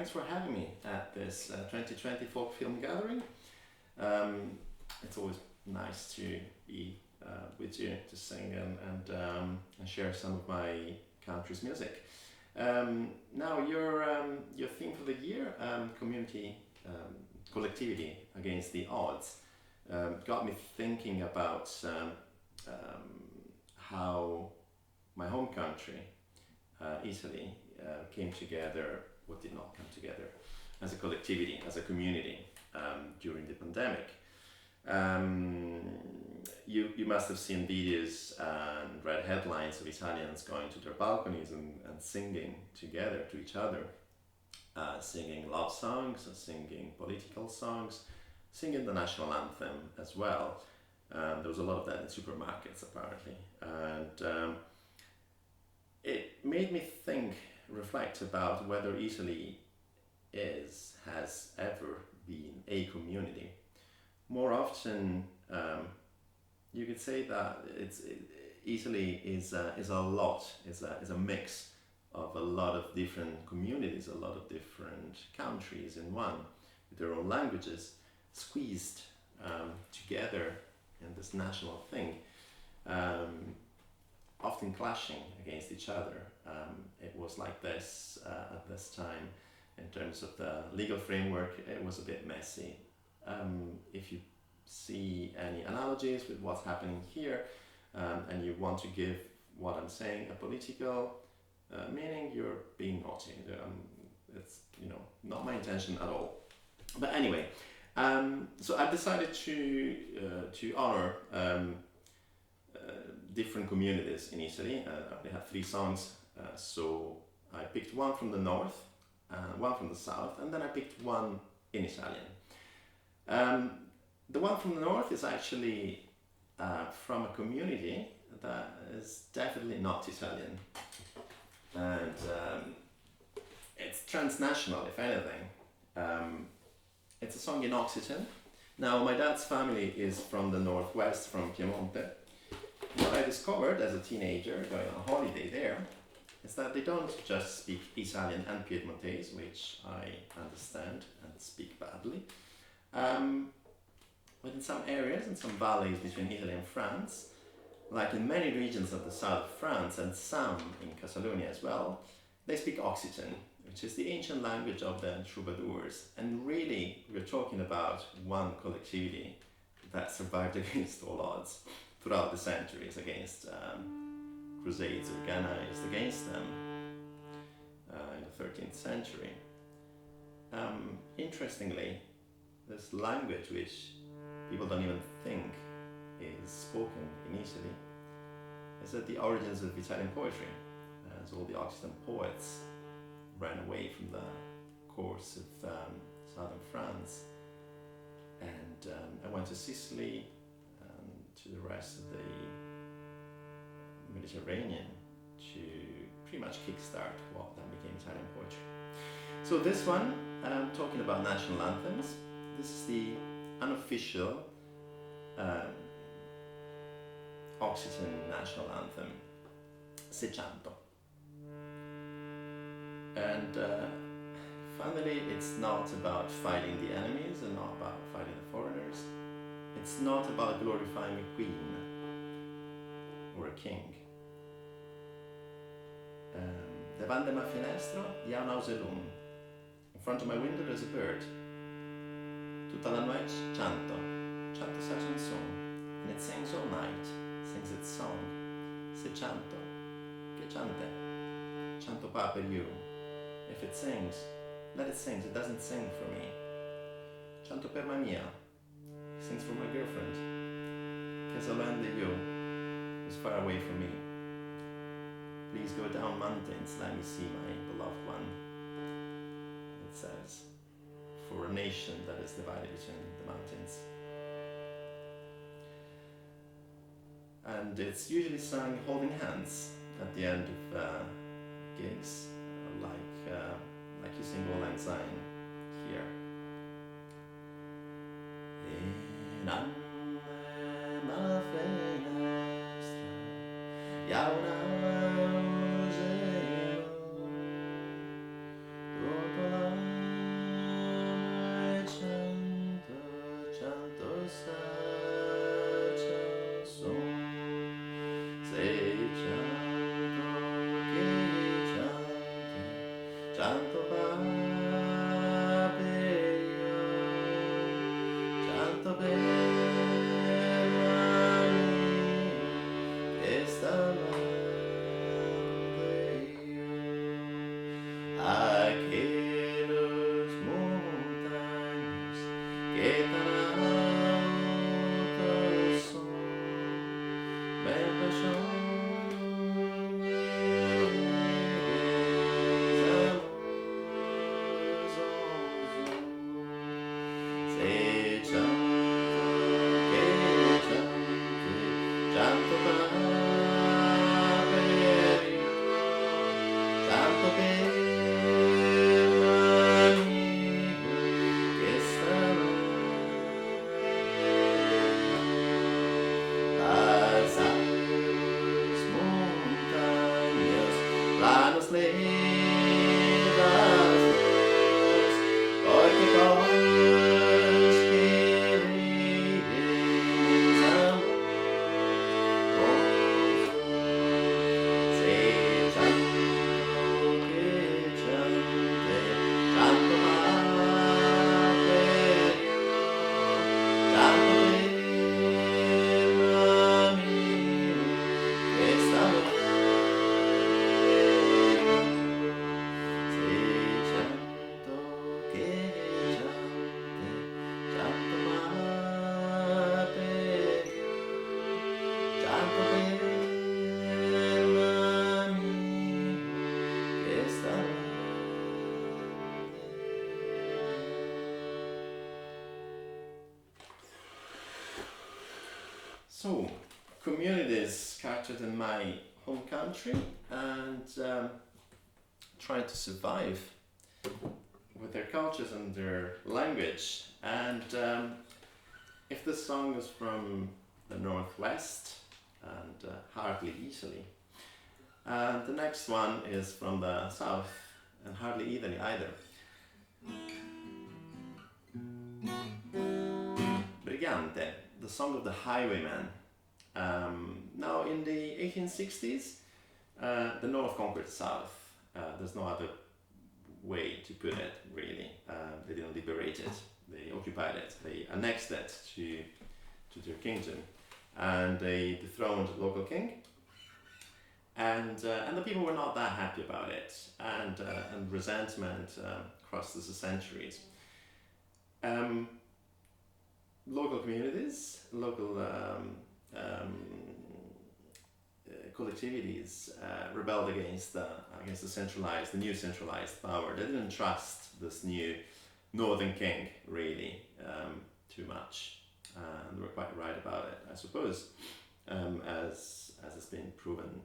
thanks for having me at this 2020 Folk Film Gathering. It's always nice to be with you to sing and share some of my country's music. Now, your theme for the year, community, collectivity against the odds, got me thinking about how my home country, Italy, came together, what did not come together, as a collectivity, as a community during the pandemic. You must have seen videos and read headlines of Italians going to their balconies and singing together to each other, singing love songs, singing political songs, singing the national anthem as well. There was a lot of that in supermarkets apparently, and it made me reflect about whether Italy has ever been a community. More often, you could say that Italy is a mix of a lot of different communities, a lot of different countries in one, with their own languages, squeezed together in this national thing, often clashing against each other. It was like this at this time. In terms of the legal framework, it was a bit messy. If you see any analogies with what's happening here, and you want to give what I'm saying a political meaning, you're being naughty. It's not my intention at all. But anyway, so I've decided to honor different communities in Italy. I only have 3 songs, so I picked one from the north, one from the south, and then I picked one in Italian. The one from the north is actually from a community that is definitely not Italian, and it's transnational, if anything. It's a song in Occitan. Now, my dad's family is from the northwest, from Piemonte. What I discovered as a teenager going on holiday there is that they don't just speak Italian and Piedmontese, which I understand and speak badly. But in some areas, in some valleys between Italy and France, like in many regions of the south of France and some in Catalonia as well, they speak Occitan, which is the ancient language of the troubadours. And really, we're talking about one collectivity that survived against all odds throughout the centuries, against crusades organized against them in the 13th century. Interestingly, this language, which people don't even think is spoken in Italy, is at the origins of Italian poetry, as all the Occitan poets ran away from the courts of southern France, and I went to Sicily and to the rest of the Mediterranean to pretty much kickstart what then became Italian poetry. So this one, talking about national anthems, this is the unofficial Occitan national anthem, Seicento. And finally, it's not about fighting the enemies and not about fighting the foreigners. It's not about glorifying a queen or a king. Davanti alla finestra hi ha un auselum. In front of my window there's a bird. Tutta la noche canto sa chanson, and it sings all night, sings its song. Se canto, che cante, canto pa per you. If it sings, let it sing. It doesn't sing for me. Canto per la mia, it sings for my girlfriend. Che solende you is far away from me. Please go down mountains, let me see my beloved one. It says, for a nation that is divided between the mountains. And it's usually sung holding hands at the end of gigs, like you sing Auld Lang Syne here. In alla finestra hi ha un ausello, dopo la Canto per io, canto per esta aquellos montañas que tan altos son, bel paixão. So, communities captured in my home country and trying to survive with their cultures and their language. And if this song is from the northwest and hardly easily, the next one is from the south and hardly easily either. Brigante, the song of the highwayman. Now in the 1860s, the North conquered the South. There's no other way to put it, really. They didn't liberate it, they occupied it, they annexed it to their kingdom, and they dethroned the local king. And the people were not that happy about it, and resentment crossed the centuries. Local communities, local collectivities rebelled against the new centralized power. They didn't trust this new northern king really too much, and they were quite right about it, I suppose, as it's been proven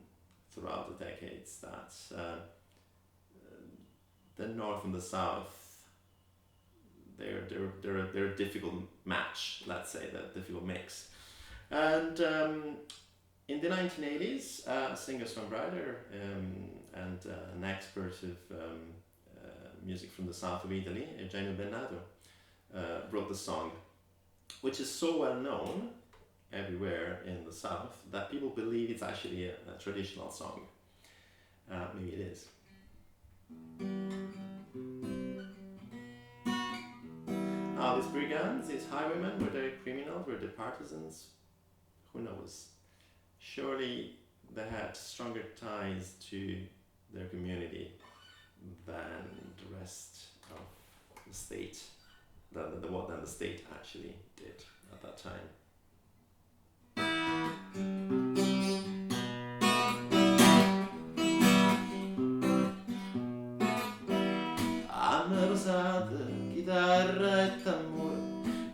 throughout the decades that the north and the south, they're a difficult match, let's say, the difficult mix. And in the 1980s, a singer-songwriter and an expert of music from the south of Italy, Eugenio Bennato, wrote the song, which is so well known everywhere in the south that people believe it's actually a traditional song. Maybe it is. Now, these brigands, these highwaymen, were they criminals, were they partisans? Who knows? Surely they had stronger ties to their community than the rest of the state, than the state actually did at that time. Hanno rosata, chitarra e tamburo,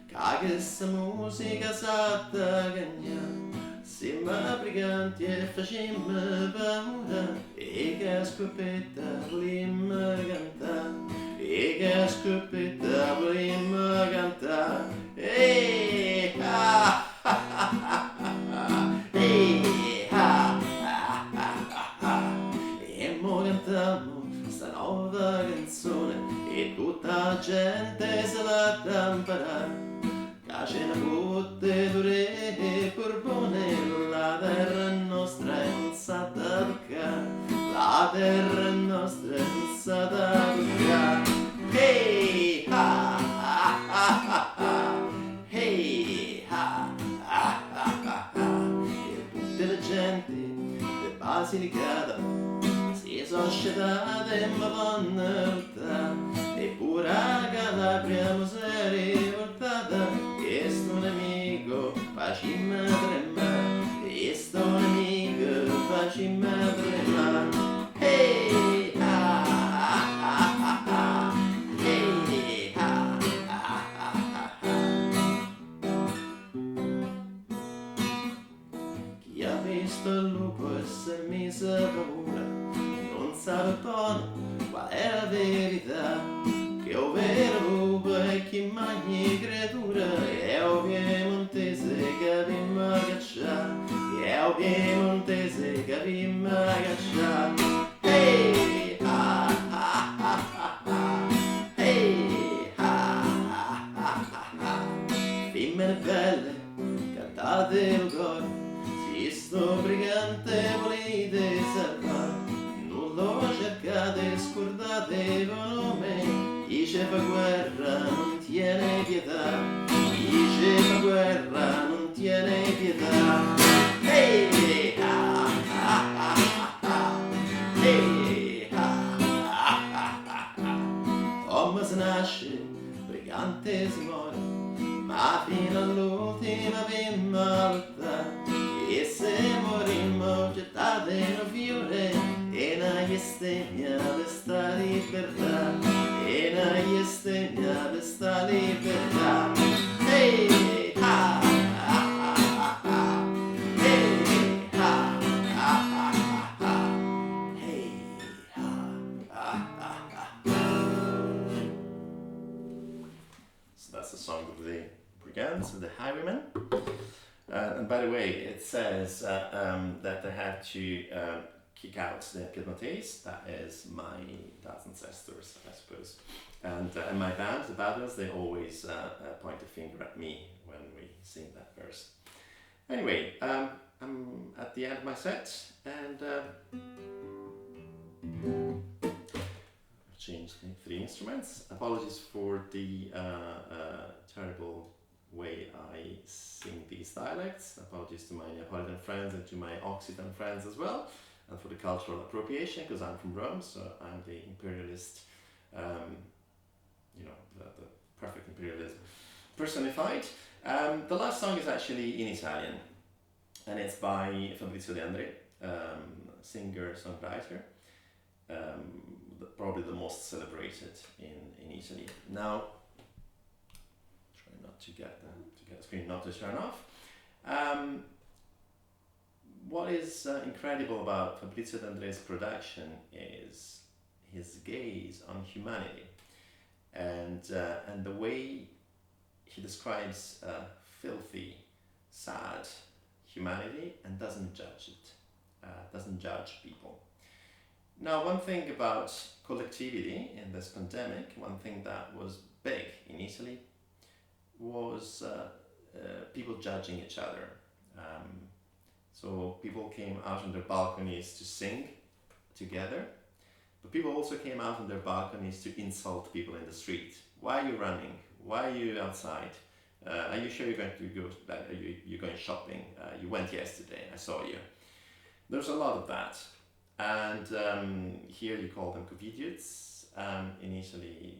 ca questa musica sa da cagnare. Siamo briganti e facemmo paura, e che scoppetta volimmo cantare, e che scoppetta volimmo cantare. Ha ha ha ha ha, e mo cantiamo sta nuova canzone e tutta la gente se la da imparare. C'è una botte dure e borbone, la terra nostra è non sa da toccare, la terra nostra è non sa da ma vanno eppure a Calabria mi sei riportata e sto nemico facimmi tremare e sto nemico facimmi tremare hey ah ah ah ah ah hey ah ah ah ah chi ha visto il lupo e si è messo paura non sa buono qual è la verità che o vero lupo e chi mangi creatura è o piemontese che vimma caccià che è o piemontese che vimma caccià hey ah ah ah ah ah hey ah ah ah ah ah femmine belle cantate il coro si sto brigante volete salvare non lo cercate scordate con me chi ci fa guerra non tiene pietà chi ci fa guerra non tiene pietà hey ah ah ah ah hey ah ah ah ah come si nasce brigante si muore ma fino all'ultima vimma lottare e se morimmo gettate un fiore e una bestemmia per sta libertà e una bestemmia per sta libertà hey ha ha ha ha hey ha ha ha ha hey ha ha ha. So that's the song of the brigands of the highwaymen. And by the way, it says that they had to kick out the Piedmontese, that is my dad's ancestors, I suppose. And my band, the Battles, they always point a finger at me when we sing that verse. Anyway, I'm at the end of my set, and I've changed the 3 instruments. Apologies for the terrible way I sing these dialects. Apologies to my Neapolitan friends and to my Occitan friends as well, and for the cultural appropriation, because I'm from Rome, so I'm the imperialist, the perfect imperialism personified. The last song is actually in Italian, and it's by Fabrizio De André, singer-songwriter, probably the most celebrated in Italy. Now, not to get the screen not to turn off. What is incredible about Fabrizio D'André's production is his gaze on humanity, and the way he describes filthy, sad humanity and doesn't judge it, doesn't judge people. Now, one thing about collectivity in this pandemic, one thing that was big in Italy was people judging each other. So people came out on their balconies to sing together, but people also came out on their balconies to insult people in the street. Why are you running? Why are you outside? Are you sure you're going to go? You're going shopping? You went yesterday. I saw you. There's a lot of that, and here you call them covidiots. In Italy,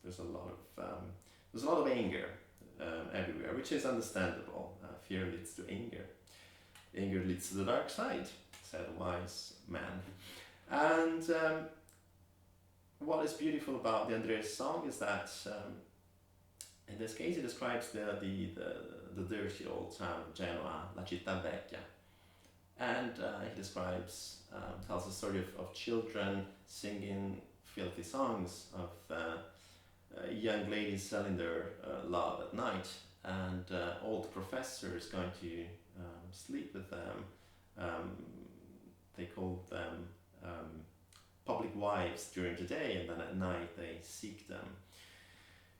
there's a lot of anger everywhere, which is understandable. Fear leads to anger. Anger leads to the dark side, said a wise man. And what is beautiful about De André's song is that in this case he describes the dirty old town of Genoa, La Città Vecchia. And he describes, tells the story of children singing filthy songs, of young ladies selling their love at night, and old professors going to sleep with them. They called them public wives during the day, and then at night they seek them.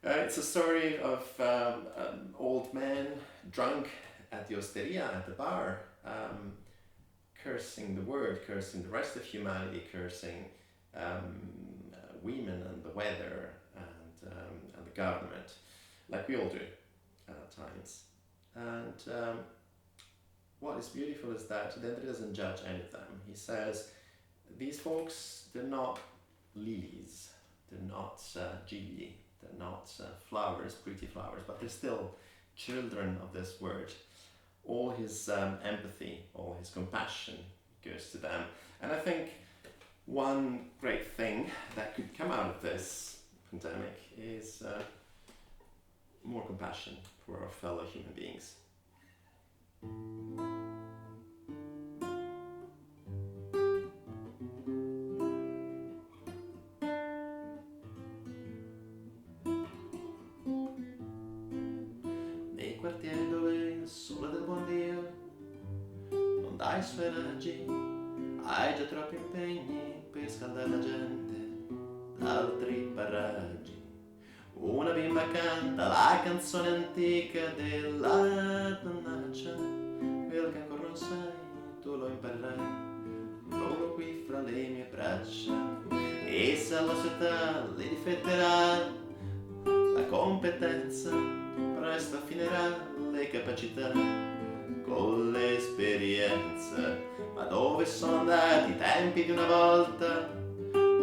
It's a story of an old man drunk at the osteria, at the bar, cursing the world, cursing the rest of humanity, cursing women and the weather and the government, like we all do at times. And what is beautiful is that Dendry doesn't judge any of them. He says these folks, they're not lilies, they're not gigli, they're not flowers, pretty flowers, but they're still children of this word. All his empathy, all his compassion goes to them. And I think one great thing that could come out of this pandemic is more compassion for our fellow human beings. Nei quartieri dove il sole del buon Dio non dà i suoi raggi, hai già troppi impegni per scaldare la gente d'altri paraggi. Una bimba canta la canzone antica della donnaccia, quel che ancora non sai, tu lo imparerai proprio qui fra le mie braccia. E se alla sua età le difetterà la competenza, presto affinerà le capacità con l'esperienza. Ma dove sono andati i tempi di una volta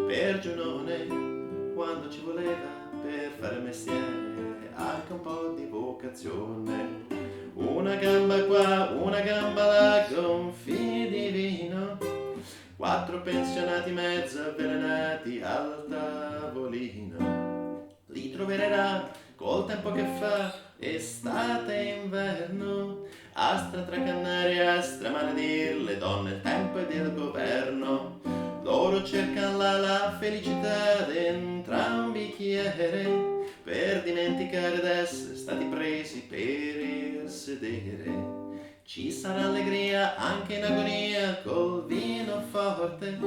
per Giunone, quando ci voleva per fare mestiere anche un po' di vocazione? Una gamba qua, una gamba là, gonfi di vino, 4 pensionati mezzo avvelenati al tavolino. Li troverà col tempo che fa, estate e inverno, astra tra cannare e astra maledir le donne, il tempo ed il governo. Loro cercano la felicità dentro un bicchiere, per dimenticare d'essere stati presi per il sedere. Ci sarà allegria anche in agonia col vino forte,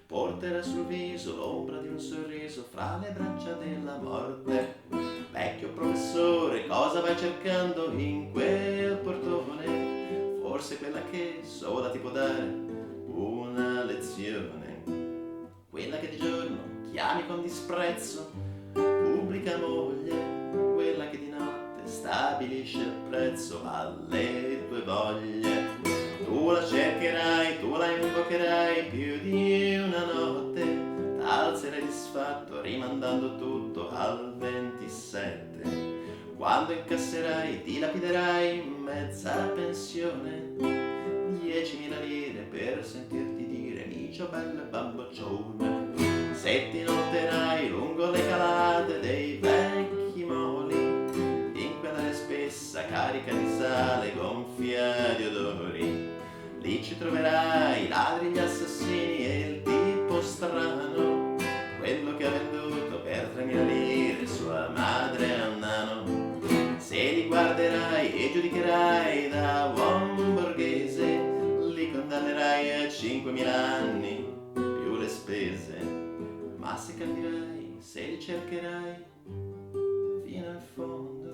porterà sul viso l'ombra di un sorriso fra le braccia della morte. Vecchio professore, cosa vai cercando in quel portone? Forse quella che sola ti può dare una lezione, quella che di giorno chiami con disprezzo pubblica moglie, quella che di notte stabilisce il prezzo alle tue voglie. Tu la cercherai, tu la invocherai più di una notte, t'alzerai disfatto rimandando tutto al 27. Quando incasserai ti lapiderai mezza pensione, 10.000 lire per sentirti dire micio bello e bamboccione. Se ti noterai lungo le calate dei vecchi moli, in quella spessa carica di sale gonfia di odori, lì ci troverai i ladri, gli assassini e il tipo strano, quello che ha venduto per 3.000 lire sua madre a un nano. Se li guarderai e giudicherai da buon borghese, li condannerai a 5.000 anni più le spese. Ma se capirai, se li cercherai fino in fondo,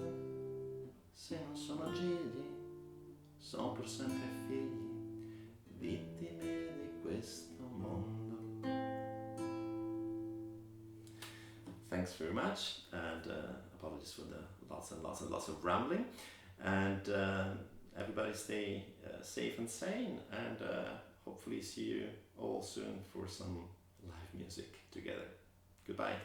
se non sono gigli, sono pur sempre figli, vittime di questo mondo. Thanks very much, and apologies for the lots and lots of rambling, and everybody stay safe and sane, and hopefully see you all soon for some live music together. Goodbye.